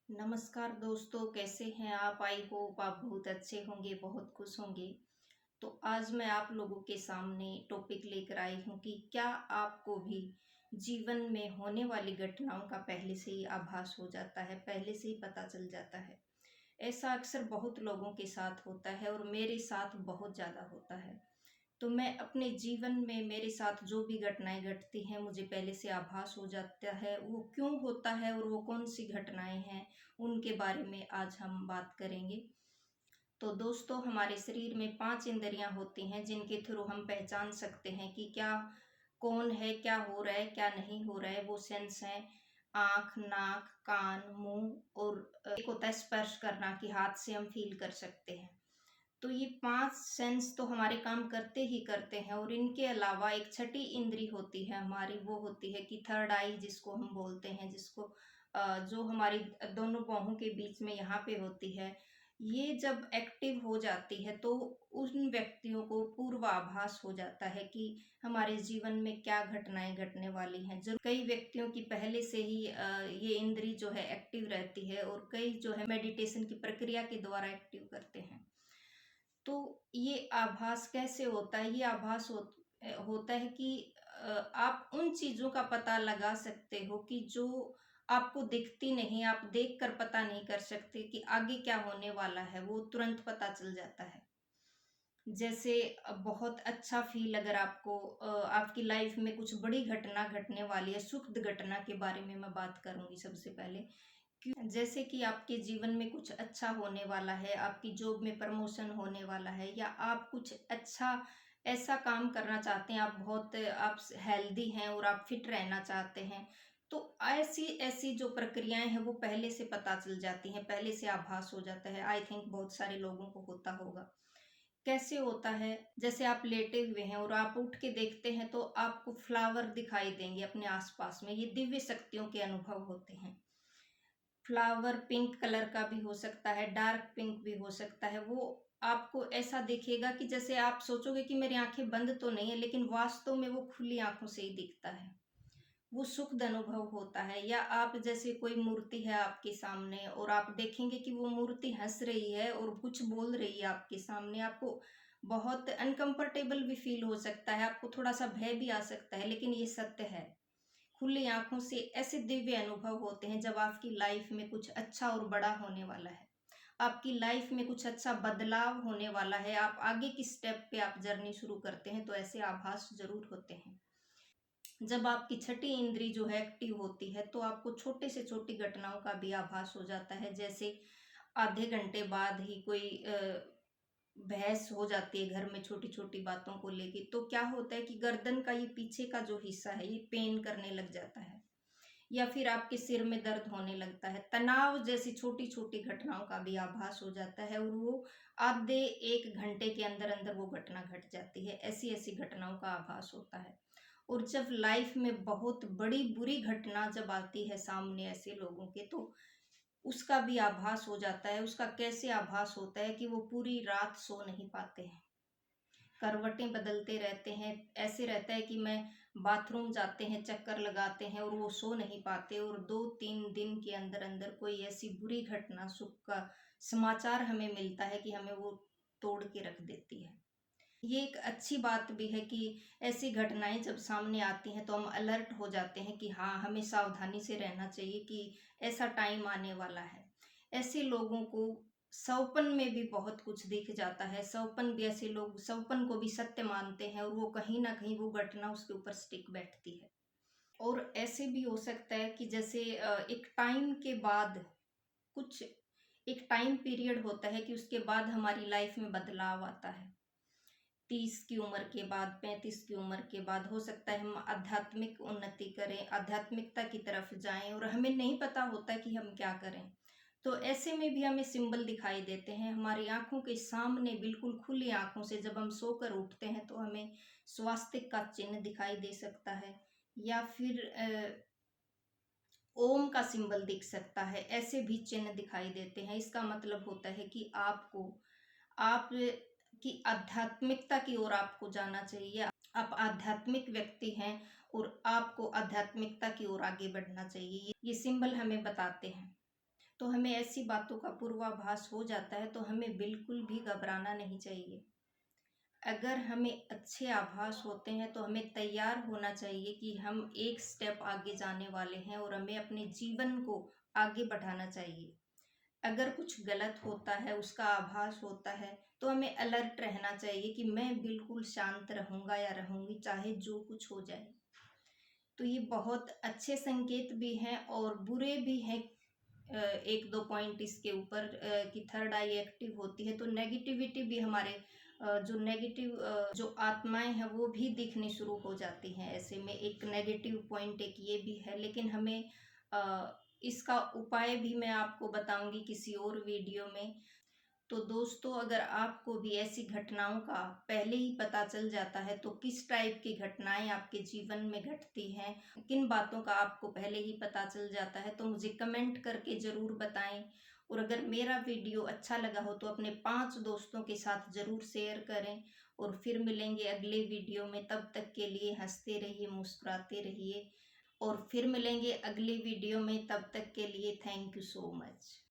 नमस्कार दोस्तों, कैसे हैं आप? आई होप आप बहुत अच्छे होंगे, बहुत खुश होंगे। तो आज मैं आप लोगों के सामने टॉपिक लेकर आई हूँ कि क्या आपको भी जीवन में होने वाली घटनाओं का पहले से ही आभास हो जाता है, पहले से ही पता चल जाता है। ऐसा अक्सर बहुत लोगों के साथ होता है और मेरे साथ बहुत ज़्यादा होता है। तो मैं अपने जीवन में मेरे साथ जो भी घटनाएं घटती हैं मुझे पहले से आभास हो जाता है वो क्यों होता है और वो कौन सी घटनाएं हैं, उनके बारे में आज हम बात करेंगे। तो दोस्तों, हमारे शरीर में 5 इंद्रियां होती हैं जिनके थ्रू हम पहचान सकते हैं कि क्या कौन है, क्या हो रहा है, क्या नहीं हो रहा है। वो सेंस हैं आँख, नाक, कान, मुँह और एक होता है स्पर्श करना कि हाथ से हम फ़ील कर सकते हैं। तो ये 5 सेंस तो हमारे काम करते ही करते हैं और इनके अलावा एक छठी इंद्री होती है हमारी, वो होती है कि थर्ड आई जिसको हम बोलते हैं, जिसको जो हमारी दोनों बाहों के बीच में यहाँ पे होती है। ये जब एक्टिव हो जाती है तो उन व्यक्तियों को पूर्वाभास हो जाता है कि हमारे जीवन में क्या घटनाएं घटने वाली हैं। जो कई व्यक्तियों की पहले से ही ये इंद्री जो है एक्टिव रहती है और कई जो है मेडिटेशन की प्रक्रिया के द्वारा एक्टिव करते हैं। तो ये आभास कैसे होता है? ये आभास होता है कि आप उन चीज़ों का पता लगा सकते हो कि जो आपको दिखती नहीं, आप देखकर पता नहीं कर सकते कि आगे क्या होने वाला है, वो तुरंत पता चल जाता है। जैसे बहुत अच्छा फ़ील अगर आपको आपकी लाइफ़ में कुछ बड़ी घटना घटने वाली है, सुखद घटना के बारे में मैं बात करूँगी सबसे पहले। जैसे कि आपके जीवन में कुछ अच्छा होने वाला है, आपकी जॉब में प्रमोशन होने वाला है या आप कुछ अच्छा ऐसा काम करना चाहते हैं, आप हेल्दी हैं और आप फिट रहना चाहते हैं। तो ऐसी ऐसी जो प्रक्रियाएं हैं वो पहले से पता चल जाती हैं, पहले से आभास हो जाता है। आई थिंक बहुत सारे लोगों को होता होगा। कैसे होता है? जैसे आप लेटे हुए हैं और आप उठ के देखते हैं तो आपको फ्लावर दिखाई देंगे अपने आसपास में। ये दिव्य शक्तियों के अनुभव होते हैं। फ्लावर पिंक कलर का भी हो सकता है, डार्क पिंक भी हो सकता है। वो आपको ऐसा दिखेगा कि जैसे आप सोचोगे कि मेरी आँखें बंद तो नहीं है, लेकिन वास्तव में वो खुली आँखों से ही दिखता है। वो सुखद अनुभव होता है। या आप जैसे कोई मूर्ति है आपके सामने और आप देखेंगे कि वो मूर्ति हँस रही है और कुछ बोल रही है आपके सामने, आपको बहुत अनकंफर्टेबल भी फ़ील हो सकता है, आपको थोड़ा-सा भय भी आ सकता है, लेकिन ये सत्य है। खुली आँखों से ऐसे दिव्य अनुभव होते हैं जब आपकी लाइफ में कुछ अच्छा और बड़ा होने वाला है। आपकी लाइफ में कुछ अच्छा बदलाव होने वाला है, आप आगे की स्टेप पे आप जर्नी शुरू करते हैं, तो ऐसे आभास ज़रूर होते हैं। जब आपकी छठी इंद्री जो है एक्टिव होती है, तो आपको छोटे से छोटी घटनाओं का भी आभास हो जाता है। जैसे आधे घंटे बाद ही कोई बहस हो जाती है घर में छोटी-छोटी बातों को लेके, तो क्या होता है कि गर्दन का ये पीछे का जो हिस्सा है, ये पेन करने लग जाता है। या फिर आपके सिर में दर्द होने लगता है। तनाव जैसी छोटी-छोटी घटनाओं का भी आभास हो जाता है और वो आधे 1 घंटे के अंदर-अंदर वो घटना घट जाती है। ऐसी-ऐसी घटनाओं का आभास होता है। और जब लाइफ में बहुत बड़ी बुरी घटना जब आती है सामने ऐसे लोगों के, तो उसका भी आभास हो जाता है। उसका कैसे आभास होता है कि वो पूरी रात सो नहीं पाते हैं। करवटें बदलते रहते हैं। ऐसे रहता है कि मैं बाथरूम जाते हैं, चक्कर लगाते हैं और वो सो नहीं पाते और 2-3 दिन के अंदर-अंदर कोई ऐसी बुरी घटना, सुख का समाचार हमें मिलता है कि हमें वो तोड़ के रख देती है। ये एक अच्छी बात भी है कि ऐसी घटनाएँ जब सामने आती हैं तो हम अलर्ट हो जाते हैं कि हाँ, हमें सावधानी से रहना चाहिए कि ऐसा टाइम आने वाला है। ऐसे लोगों को सवपन में भी बहुत कुछ दिख जाता है। सवपन भी ऐसे लोग सवपन को भी सत्य मानते हैं और वो कहीं न कहीं वो घटना उसके ऊपर स्टिक बैठती है। और ऐसे भी हो सकता है कि जैसे एक टाइम के बाद कुछ एक टाइम पीरियड होता है कि उसके बाद हमारी लाइफ में बदलाव आता है। 30 की उम्र के बाद, 35 की उम्र के बाद हो सकता है हम आध्यात्मिक उन्नति करें, आध्यात्मिकता की तरफ जाएँ और हमें नहीं पता होता कि हम क्या करें। तो ऐसे में भी हमें सिंबल दिखाई देते हैं। हमारी आँखों के सामने बिल्कुल खुली आँखों से जब हम सोकर उठते हैं तो हमें स्वास्तिक का चिन्ह दिखाई दे सकता है या फिर ओम का सिंबल दिख सकता है। ऐसे भी चिन्ह दिखाई देते हैं। इसका मतलब होता है कि आपको आप की आध्यात्मिकता की ओर आपको जाना चाहिए। आप आध्यात्मिक व्यक्ति हैं और आपको आध्यात्मिकता की ओर आगे बढ़ना चाहिए। ये सिंबल हमें बताते हैं। तो हमें ऐसी बातों का पूर्वाभास हो जाता है, तो हमें बिल्कुल भी घबराना नहीं चाहिए। अगर हमें अच्छे आभास होते हैं तो हमें तैयार होना चाहिए कि हम एक स्टेप आगे जाने वाले हैं और हमें अपने जीवन को आगे बढ़ाना चाहिए। अगर कुछ गलत होता है, उसका आभास होता है, तो हमें अलर्ट रहना चाहिए कि मैं बिल्कुल शांत रहूंगा या रहूंगी, चाहे जो कुछ हो जाए। तो ये बहुत अच्छे संकेत भी हैं और बुरे भी हैं। एक दो पॉइंट इसके ऊपर कि थर्ड आई एक्टिव होती है तो नेगेटिविटी भी हमारे जो नेगेटिव जो आत्माएं हैं वो भी दिखनी शुरू हो जाती हैं। ऐसे में एक नेगेटिव पॉइंट एक ये भी है, लेकिन हमें इसका उपाय भी मैं आपको बताऊंगी किसी और वीडियो में। तो दोस्तों, अगर आपको भी ऐसी घटनाओं का पहले ही पता चल जाता है तो किस टाइप की घटनाएं आपके जीवन में घटती हैं, किन बातों का आपको पहले ही पता चल जाता है, तो मुझे कमेंट करके ज़रूर बताएं। और अगर मेरा वीडियो अच्छा लगा हो तो अपने 5 दोस्तों के साथ ज़रूर शेयर करें। और फिर मिलेंगे अगले वीडियो में, तब तक के लिए हंसते रहिए, मुस्कुराते रहिए। और फिर मिलेंगे अगले वीडियो में, तब तक के लिए थैंक यू सो मच।